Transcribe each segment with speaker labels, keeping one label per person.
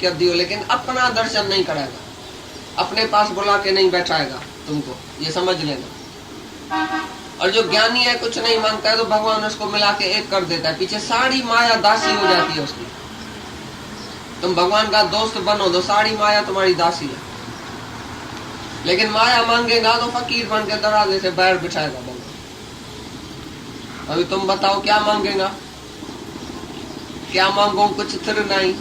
Speaker 1: कर दियो, लेकिन अपना दर्शन नहीं कराएगा, अपने पास बुला के नहीं बैठाएगा तुमको, ये समझ लेना। और जो ज्ञानी है कुछ नहीं मांगता है तो भगवान उसको मिला के एक कर देता है, पीछे सारी माया दासी हो जाती है उसकी। तुम भगवान का दोस्त बनो तो सारी माया तुम्हारी दासी है, लेकिन माया मांगेगा तो फकीर बन के दरवाजे से बाहर बिठाएगा भगवान। अभी तुम बताओ क्या मांगेगा, क्या मांगो, कुछ थिर नहीं।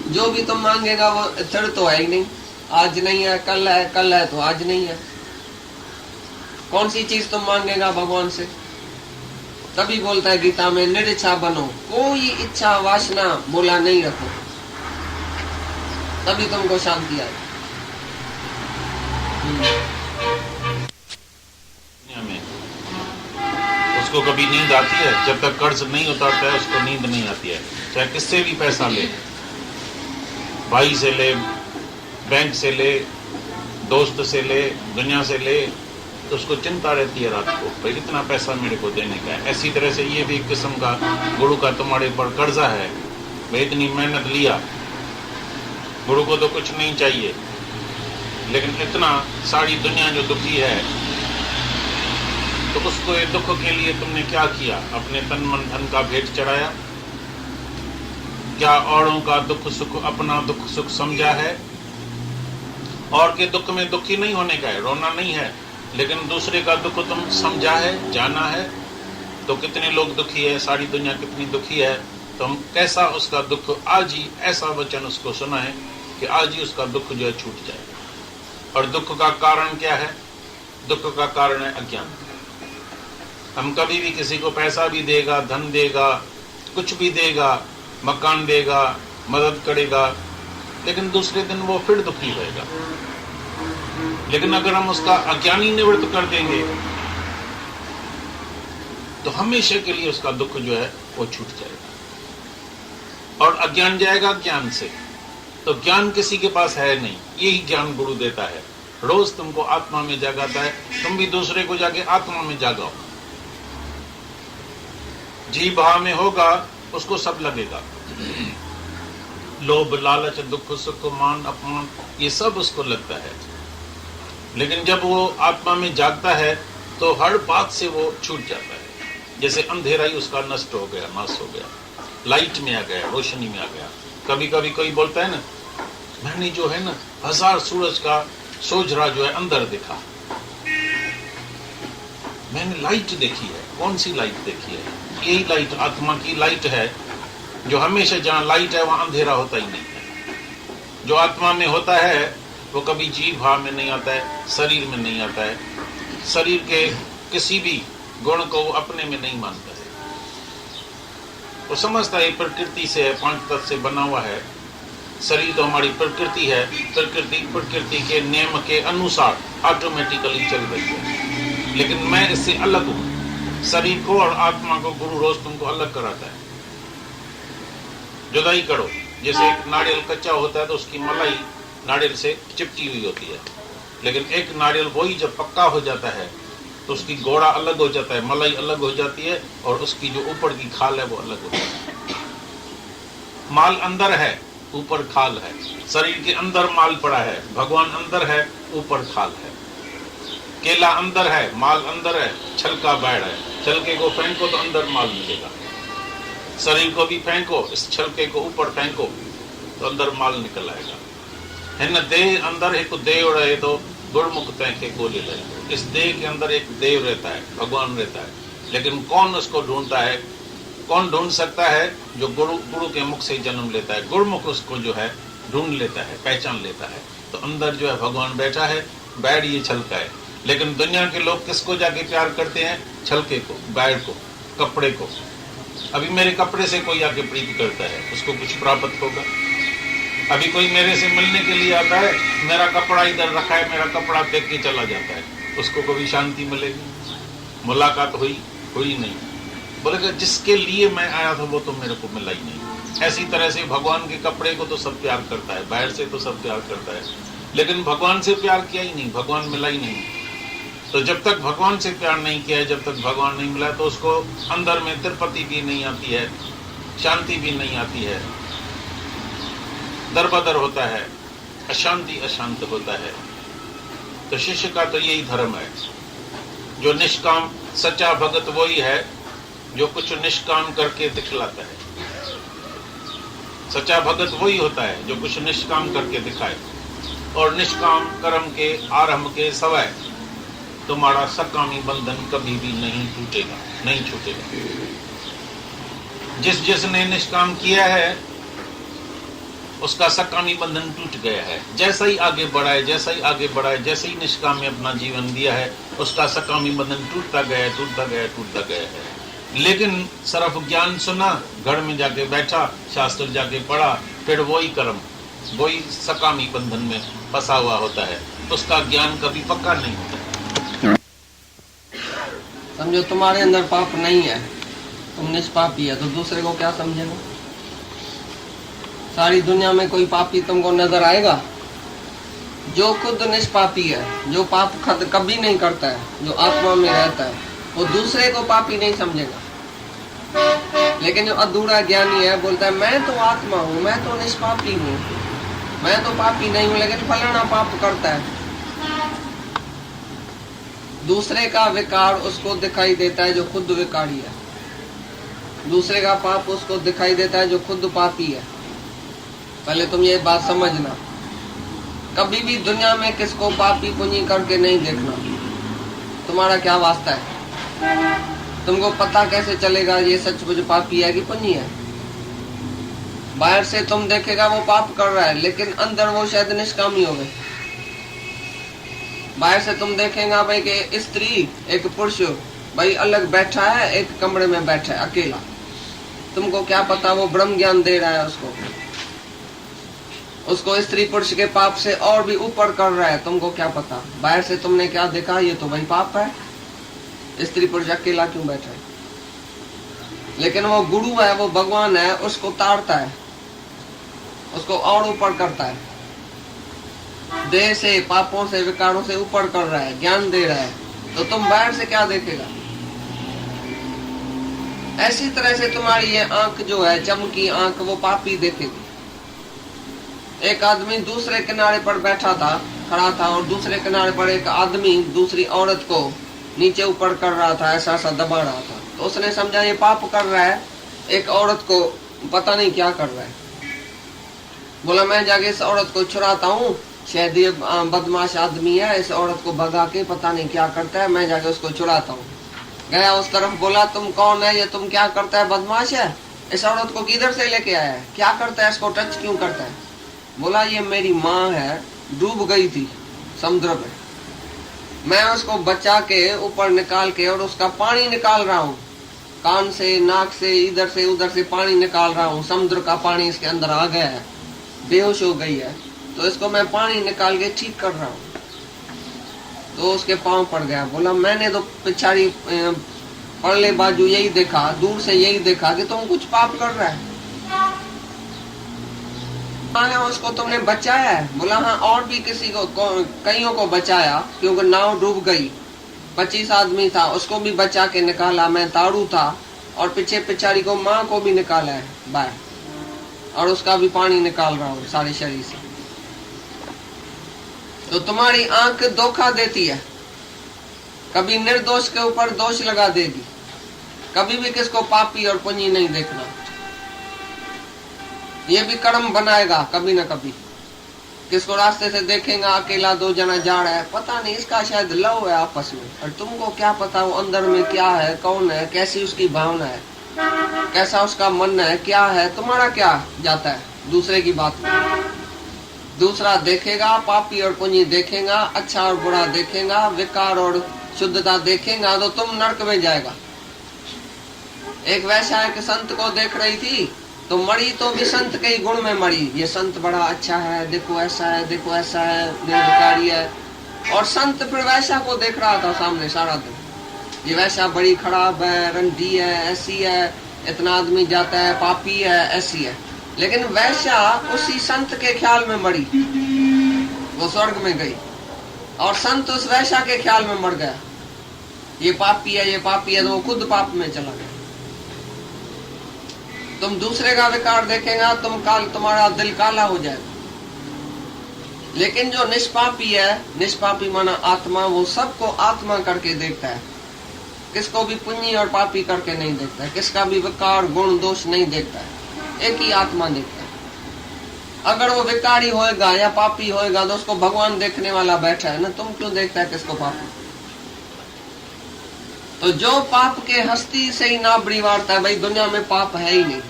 Speaker 1: जो भी तुम मांगेगा वो थिर तो है ही नहीं, आज नहीं है कल है, कल है तो आज नहीं है। कौन सी चीज तुम मांगेगा भगवान से? तभी बोलता है गीता में, निरिच्छा बनो, कोई इच्छा वासना बोला नहीं रखो, तभी तुमको शांति आएगी।
Speaker 2: उसको कभी नींद आती है? जब तक कर्ज नहीं उतारता है उसको नींद नहीं आती है। चाहे किससे भी पैसा ले, भाई से ले, बैंक से ले, दोस्त से ले, दुनिया से ले, तो उसको चिंता रहती है रात को, भाई इतना पैसा मेरे को देने का है। ऐसी तरह से ये भी एक किस्म का गुरु का तुम्हारे पर कर्जा है, भाई इतनी मेहनत लिया, गुरु को तो कुछ नहीं चाहिए, लेकिन इतना सारी दुनिया जो दुखी है, तो उसको ये दुख के लिए तुमने क्या किया? अपने तन मन धन का भेंट चढ़ाया? क्या औरों का दुख सुख अपना दुख सुख समझा है? और के दुख में दुखी नहीं होने का है, रोना नहीं है, लेकिन दूसरे का दुख तुम समझा है, जाना है। तो कितने लोग दुखी है, सारी दुनिया कितनी दुखी है, तो हम कैसा उसका दुख, आज ही ऐसा वचन उसको सुना है कि आज ही उसका दुख जो है छूट जाए। और दुख का कारण क्या है? दुख का कारण है अज्ञान। हम कभी भी किसी को पैसा भी देगा, धन देगा, कुछ भी देगा, मकान देगा, मदद करेगा, लेकिन दूसरे दिन वो फिर दुखी रहेगा। लेकिन अगर हम उसका अज्ञानी निवृत्त कर देंगे तो हमेशा के लिए उसका दुख जो है वो छूट जाएगा। और अज्ञान जाएगा ज्ञान से, तो ज्ञान किसी के पास है नहीं, यही ज्ञान गुरु देता है। रोज तुमको आत्मा में जगाता है, तुम भी दूसरे को जाके आत्मा में जगाओ। जी भाव में होगा उसको सब लगेगा, लोभ लालच दुख सुख मान अपमान ये सब उसको लगता है। लेकिन जब वो आत्मा में जागता है तो हर बात से वो छूट जाता है। जैसे अंधेरा ही उसका नष्ट हो गया, नाश हो गया, लाइट में आ गया, रोशनी में आ गया। कभी कभी कोई बोलता है ना, मैंने जो है ना 1000 सूरज का सोझरा जो है अंदर देखा, मैंने लाइट देखी है। कौन सी लाइट देखी है? यही लाइट आत्मा की लाइट है, जो हमेशा जहाँ लाइट है वहां अंधेरा होता ही नहीं है। जो आत्मा में होता है वो कभी जीव भाव में नहीं आता है, शरीर में नहीं आता है, शरीर के किसी भी गुण को वो अपने में नहीं मानता है। वो समझता है प्रकृति से है, 5 तत्व से बना हुआ है, शरीर तो हमारी प्रकृति है, प्रकृति के नियम के अनुसार ऑटोमेटिकली चल रही है, लेकिन मैं इससे अलग हूँ। शरीर को और आत्मा को गुरु रोज तुमको अलग कराता है। जुदाई करो। जैसे एक नारियल कच्चा होता है तो उसकी मलाई नारियल से चिपकी हुई होती है, लेकिन एक नारियल वही जब पक्का हो जाता है तो उसकी गोड़ा अलग हो जाता है, मलाई अलग हो जाती है, और उसकी जो ऊपर की खाल है वो अलग हो जाती है। माल अंदर है, ऊपर खाल है। शरीर के अंदर माल पड़ा है, भगवान अंदर है, ऊपर खाल है। केला अंदर है, माल अंदर है, छलका बाहर है। छलके को फेंको तो अंदर माल मिलेगा। शरीर को भी फेंको, इस छलके को ऊपर फेंको तो अंदर माल निकल आएगा। है न देह अंदर एक देव रहे तो गुरमुख तैके गोले लगे। इस देह के अंदर एक देव रहता है, भगवान रहता है, लेकिन कौन उसको ढूंढता है? कौन ढूंढ सकता है? जो गुरु के मुख से जन्म लेता है। गुरुमुख उसको जो है ढूंढ लेता है, पहचान लेता है, तो अंदर जो है भगवान बैठा है, बैठ ये छलका है। लेकिन दुनिया के लोग किसको जाके प्यार करते हैं? छलके को, बैर को, कपड़े को। अभी मेरे कपड़े से कोई आके प्रीति करता है, उसको कुछ प्राप्त होगा? अभी कोई मेरे से मिलने के लिए आता है, मेरा कपड़ा इधर रखा है, मेरा कपड़ा देख के चला जाता है, उसको कभी शांति मिलेगी? मुलाकात हुई नहीं। बोलेगा जिसके लिए मैं आया था वो तो मेरे को मिला ही नहीं। ऐसी तरह से भगवान के कपड़े को तो सब प्यार करता है, बाहर से तो सब प्यार करता है, लेकिन भगवान से प्यार किया ही नहीं, भगवान मिला ही नहीं। तो जब तक भगवान से प्यार नहीं किया है, जब तक भगवान नहीं मिला, तो उसको अंदर में तिरपति भी नहीं आती है, शांति भी नहीं आती है, दरबदर होता है, अशांति अशांत होता है। तो शिष्य का तो यही धर्म है। जो निष्काम सच्चा भगत वही है जो कुछ निष्काम करके दिखलाता है। सच्चा भगत वही होता है जो कुछ निष्काम करके दिखाए। और निष्काम कर्म के आरंभ के समय तुम्हारा सकामी बंधन कभी भी नहीं टूटेगा, नहीं छूटेगा। जिसने निष्काम किया है उसका सकामी बंधन टूट गया है। जैसा ही आगे बढ़ाए, जैसा ही आगे बढ़ाए, जैसे ही निष्काम में अपना जीवन दिया है, उसका सकामी बंधन टूटता गया, टूटता गया, टूटता गया है। लेकिन सिर्फ ज्ञान सुना, घर में जाके बैठा, शास्त्र जाके पढ़ा, फिर वही कर्म, वही सकामी बंधन में फंसा हुआ होता है। उसका ज्ञान कभी पक्का नहीं होता।
Speaker 1: समझो तुम्हारे अंदर पाप नहीं है, तुम निष्पापी है, तो दूसरे को क्या समझेगा? सारी दुनिया में कोई पापी तुमको नजर आएगा? जो खुद निष्पापी है, जो पाप कभी नहीं करता है, जो आत्मा में रहता है, वो दूसरे को पापी नहीं समझेगा। लेकिन जो अधूरा ज्ञानी है बोलता है मैं तो आत्मा हूँ, मैं तो निष्पापी हूँ, मैं तो पापी नहीं हूँ, लेकिन फलाना पाप करता है। दूसरे का विकार उसको दिखाई देता है जो खुद विकारी है। दूसरे का पाप उसको दिखाई देता है जो खुद पापी है। पहले तुम ये बात समझना, कभी भी दुनिया में किसको पापी पुण्य करके नहीं देखना। तुम्हारा क्या वास्ता है? तुमको पता कैसे चलेगा ये सचमुच पापी है कि पुण्य है? बाहर से तुम देखेगा वो पाप कर रहा है, लेकिन अंदर वो शायद निष्कामी हो गए। बाहर से तुम देखेगा भाई कि स्त्री एक पुरुष भाई अलग बैठा है, एक कमरे में बैठा है अकेला। तुमको क्या पता वो ब्रह्म ज्ञान दे रहा है उसको स्त्री पुरुष के पाप से और भी ऊपर कर रहा है। तुमको क्या पता? बाहर से तुमने क्या देखा, ये तो भाई पाप है, स्त्री पुरुष अकेला क्यों बैठा है? लेकिन वो गुरु है, वो भगवान है, उसको तारता है, उसको और ऊपर करता है, देह से, पापों से, विकारों से ऊपर कर रहा है, ज्ञान दे रहा है। तो तुम बाहर से क्या देखेगा? ऐसी तरह से तुम्हारी ये आंख जो है, चमकी आंख, वो पापी देखेगी। एक आदमी दूसरे किनारे पर बैठा था, खड़ा था, और दूसरे किनारे पर एक आदमी दूसरी औरत को नीचे ऊपर कर रहा था, ऐसा ऐसा दबा रहा था। तो उसने समझा ये पाप कर रहा है, एक औरत को पता नहीं क्या कर रहा है। बोला मैं जाके इस औरत को छुड़ाता हूँ, शायद ये बदमाश आदमी है, इस औरत को भगा के पता नहीं क्या करता है, मैं जाके उसको छुड़ाता हूँ। गया उस तरफ, बोला तुम कौन है, ये तुम क्या करता है, बदमाश है, इस औरत को किधर से लेके आया है, क्या करता है, इसको टच क्यों करता है? बोला ये मेरी माँ है, डूब गई थी समुद्र में, मैं उसको बचा के ऊपर निकाल के और उसका पानी निकाल रहा हूँ, कान से, नाक से, इधर से उधर से पानी निकाल रहा हूँ। समुद्र का पानी इसके अंदर आ गया है, बेहोश हो गई है, तो इसको मैं पानी निकाल के ठीक कर रहा हूँ। तो उसके पांव पड़ गया। बोला मैंने तो पिछाड़ी पड़ले बाजू यही देखा, दूर से यही देखा कि तुम कुछ पाप कर रहा है। उसको तुमने बचाया है? बोला हाँ, और भी किसी को, कईयों को बचाया, क्योंकि नाव डूब गई, 25 आदमी था, उसको भी बचा के निकाला, मैं तारू था, और पीछे पिछाड़ी को माँ को भी निकाला है बाहर, और उसका भी पानी निकाल रहा हूँ सारे शरीर से। तो तुम्हारी आंख धोखा देती है, कभी निर्दोष के ऊपर दोष लगा देगी, कभी भी किसको पापी और पुण्य नहीं देखना। ये भी कर्म बनाएगा कभी ना कभी। किसको रास्ते से देखेगा अकेला, 2 जना जा रहा है, पता नहीं इसका शायद लव है आपस में, और तुमको क्या पता वो अंदर में क्या है, कौन है, कैसी उसकी भावना है, कैसा उसका मन है, क्या है, तुम्हारा क्या जाता है दूसरे की बात में। दूसरा देखेगा, पापी और पुण्य देखेगा, अच्छा और बुरा देखेगा, विकार और शुद्धता देखेगा, तो तुम नरक में जाएगा। एक वैसा एक संत को देख रही थी, तो मरी तो भी संत के ही गुण में मरी, ये संत बड़ा अच्छा है, देखो ऐसा है, देखो ऐसा है, निर्विकारी है। और संत फिर वैसा को देख रहा था सामने सारा दिन, ये वैसा बड़ी खराब है, रंडी है, ऐसी है, इतना आदमी जाता है, पापी है, ऐसी है। लेकिन वैसा उसी संत के ख्याल में मरी, वो स्वर्ग में गई, और संत उस वैसा के ख्याल में मर गया, ये पापी है, ये पापी है, तो वो खुद पाप में चला गया। तुम दूसरे का विकार देखेगा, तुम्हारा दिल काला हो जाएगा। लेकिन जो निष्पापी है, निष्पापी माना आत्मा, वो सबको आत्मा करके देखता है, किसको भी पुण्य और पापी करके नहीं देखता है, किसका भी विकार गुण दोष नहीं देखता है, एक ही आत्मा देखता है। अगर वो विकारी होएगा या पापी होएगा तो उसको भगवान देखने वाला बैठा है ना, तुम क्यों देखता है किसको पापी? तो जो पाप के हस्ती से ही नाबड़ी वारता है, भाई दुनिया में पाप है ही नहीं।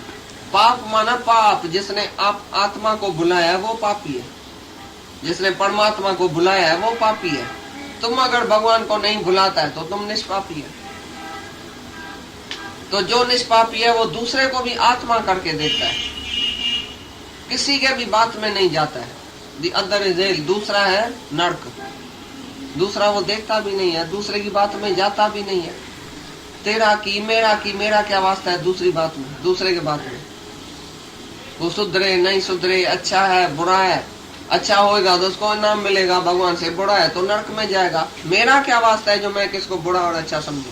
Speaker 1: पाप माना पाप, जिसने आप आत्मा को बुलाया है वो पापी है, जिसने परमात्मा को बुलाया है वो पापी है। तुम अगर भगवान को नहीं बुलाता है तो तुम निष्पापी है। तो जो निष्पापी है वो दूसरे को भी आत्मा करके देखता है, किसी के भी बात में नहीं जाता है। दी अदर इज हेल, दूसरा है नरक, दूसरा वो देखता भी नहीं है, दूसरे की बात में जाता भी नहीं है। तेरा की मेरा क्या वास्ता है दूसरी बात में, दूसरे के बात में। वो सुधरे नहीं सुधरे, अच्छा है बुरा है, अच्छा होएगा तो उसको इनाम मिलेगा भगवान से, बुरा है तो नरक में जाएगा। मेरा क्या वास्ता है जो मैं किसको बुरा और अच्छा समझू?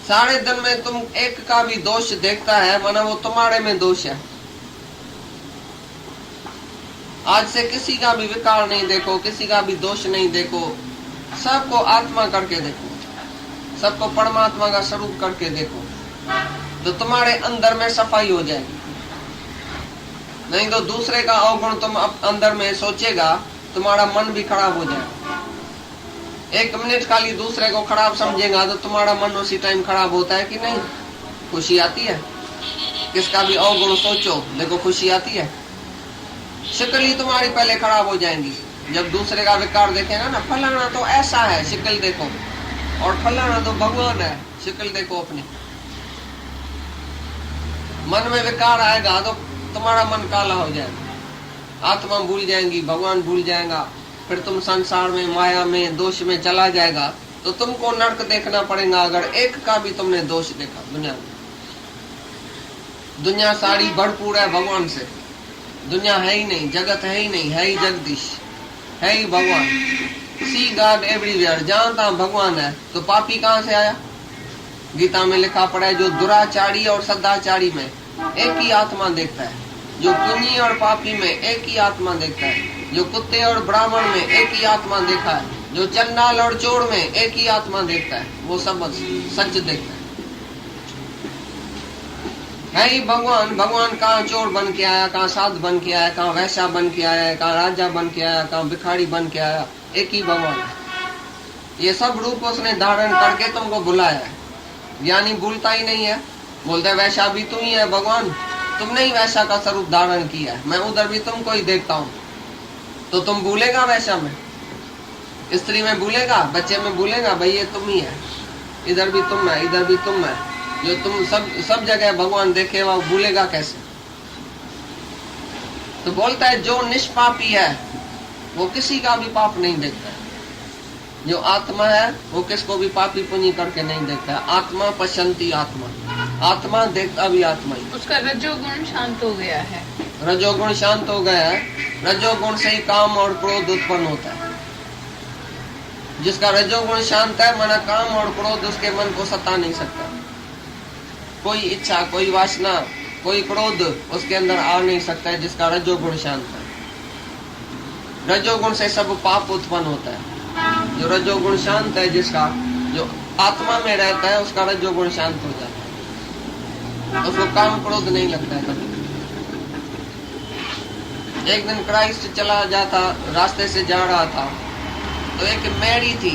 Speaker 1: सारे दिन में तुम एक का भी दोष देखता है, माना वो तुम्हारे में दोष है। आज से किसी का भी विकार नहीं देखो, किसी का भी दोष नहीं देखो, सबको आत्मा करके देखो, सबको परमात्मा का स्वरूप करके देखो, तो तुम्हारे अंदर में सफाई हो जाएगी। नहीं तो दूसरे का अवगुण तुम अंदर में सोचेगा, तुम्हारा मन भी खराब हो जाएगा। एक मिनट खाली दूसरे को खराब समझेगा तो तुम्हारा मन उसी टाइम खराब होता है कि नहीं? खुशी आती है? किसका भी अवगुण सोचो, देखो खुशी आती है। शक्ल ही तुम्हारी पहले खराब हो जाएंगी जब दूसरे का विकार देखेगा ना, फलाना तो ऐसा है, शक्ल देखो, और फलाना तो भगवान है, शक्ल देखो अपनी। मन में विकार आएगा तो तुम्हारा मन काला हो जाएगा, आत्मा भूल जाएंगी, भगवान भूल जाएगा, फिर तुम संसार में माया में दोष में चला जाएगा। तो तुमको नरक देखना पड़ेगा अगर एक का भी तुमने दोष देखा दुनिया में। दुनिया सारी भरपूर है भगवान से, दुनिया है ही नहीं, जगत है ही नहीं, है ही जगदीश, है ही भगवान। सी गॉड एवरीवेयर, जहां तहां भगवान है। तो पापी कहां से आया? गीता में लिखा पड़ा है जो दुराचारी और सदाचारी में एक ही आत्मा देखता है, जो पुण्य और पापी में एक ही आत्मा देखता है, जो कुत्ते और ब्राह्मण में एक ही आत्मा देखा है, जो चंडाल और चोर में एक ही आत्मा देखता है, वो सब सच देखता है ही भगवान। भगवान कहाँ चोर बन के आया, कहाँ साध बन के आया, कहाँ वैश्या बन के आया, कहाँ राजा बन के आया, कहाँ भिखारी बन के आया, एक ही भगवान है। ये सब रूप उसने धारण करके तुमको बुलाया है। ज्ञानी भूलता ही नहीं है, बोलता है वैसा भी तुम ही है भगवान, तुमने ही वैसा का स्वरूप धारण किया है, मैं उधर भी तुमको ही देखता हूँ। तो तुम भूलेगा वैसा में, स्त्री में भूलेगा, बच्चे में भूलेगा, भाई ये तुम ही है, इधर भी तुम है, इधर भी तुम है। जो तुम सब जगह भगवान देखे वो भूलेगा कैसे? तो बोलता है जो निष्पापी है वो किसी का भी पाप नहीं देखता है। जो आत्मा है वो किसको भी पापी पुण्य करके नहीं देखता है। आत्मा पश्यंती आत्मा, आत्मा देखता भी आत्मा ही।
Speaker 3: उसका रजोगुण शांत हो गया है,
Speaker 1: रजोगुण शांत हो गया है। रजोगुण से ही काम और क्रोध उत्पन्न होता है। जिसका रजोगुण शांत है, माना काम और क्रोध उसके मन को सता नहीं सकता। कोई इच्छा, कोई वासना, कोई क्रोध उसके अंदर आ नहीं सकता है जिसका रजोगुण शांत है। रजोगुण से सब पाप उत्पन्न होता है। जो रजोगुण शांत है, जिसका जो आत्मा में रहता है, उसका रजोगुण शांत हो जाता है, उसको काम क्रोध नहीं लगता है कभी। एक दिन क्राइस्ट चला जाता, रास्ते से जा रहा था, तो एक मैरी थी,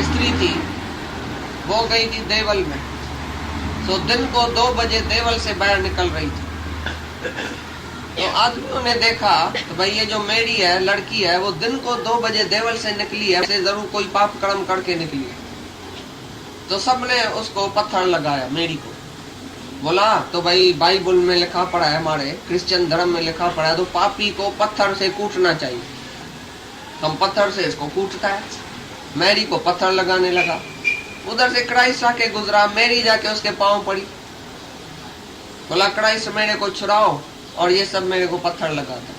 Speaker 1: स्त्री थी, वो गई थी देवल में। तो दिन को 2 बजे देवल से बाहर निकल रही थी। तो आदमियों ने देखा तो भाई ये जो मेरी है, लड़की है, वो दिन को 2 बजे देवल से निकली है, से जरूर कोई पाप कर्म करके निकली है। तो सबने उसको पत्थर लगाया, मेरी को। बोला तो भाई बाइबल में लिखा पड़ा है, हमारे क्रिश्चियन धर्म में लिखा पड़ा है, तो पापी को पत्थर से कूटना चाहिए। हम पत्थर से इसको कूटता है। मैरी को पत्थर लगाने लगा। उधर से क्राइस्ट आके गुजरा, मेरी जाके उसके पांव पड़ी। बोला क्राइस्ट मेरे को छुड़ाओ, और ये सब मेरे को पत्थर लगाता।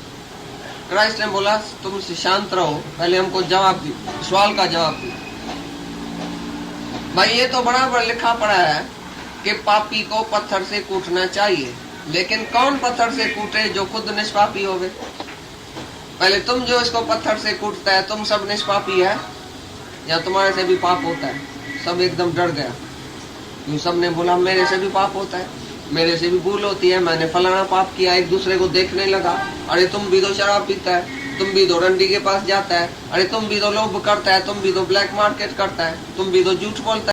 Speaker 1: क्राइस्ट ने बोला तुम शांत रहो, पहले हमको जवाब दी, सवाल का जवाब दी। भाई ये तो बराबर लिखा पड़ा है कि पापी को पत्थर से कूटना चाहिए, लेकिन कौन पत्थर से कूटे? जो खुद निष्पापी होवे। पहले तुम जो इसको पत्थर से कूटता है, तुम सब निष्पापी है या तुम्हारे से भी पाप होता है? सब एकदम डर गया। यूं सब ने बोला मेरे से भी पाप होता है, मेरे से भी भूल होती है, मैंने फलाना पाप किया। एक दूसरे को देखने लगा, अरे तुम भी तो शराब पीता है, तुम भी तो रंडी के पास जाता है, अरे तुम भी तो लोभ करता है, तुम भी तो ब्लैक मार्केट करता है, तुम भी तो झूठ बोलता है।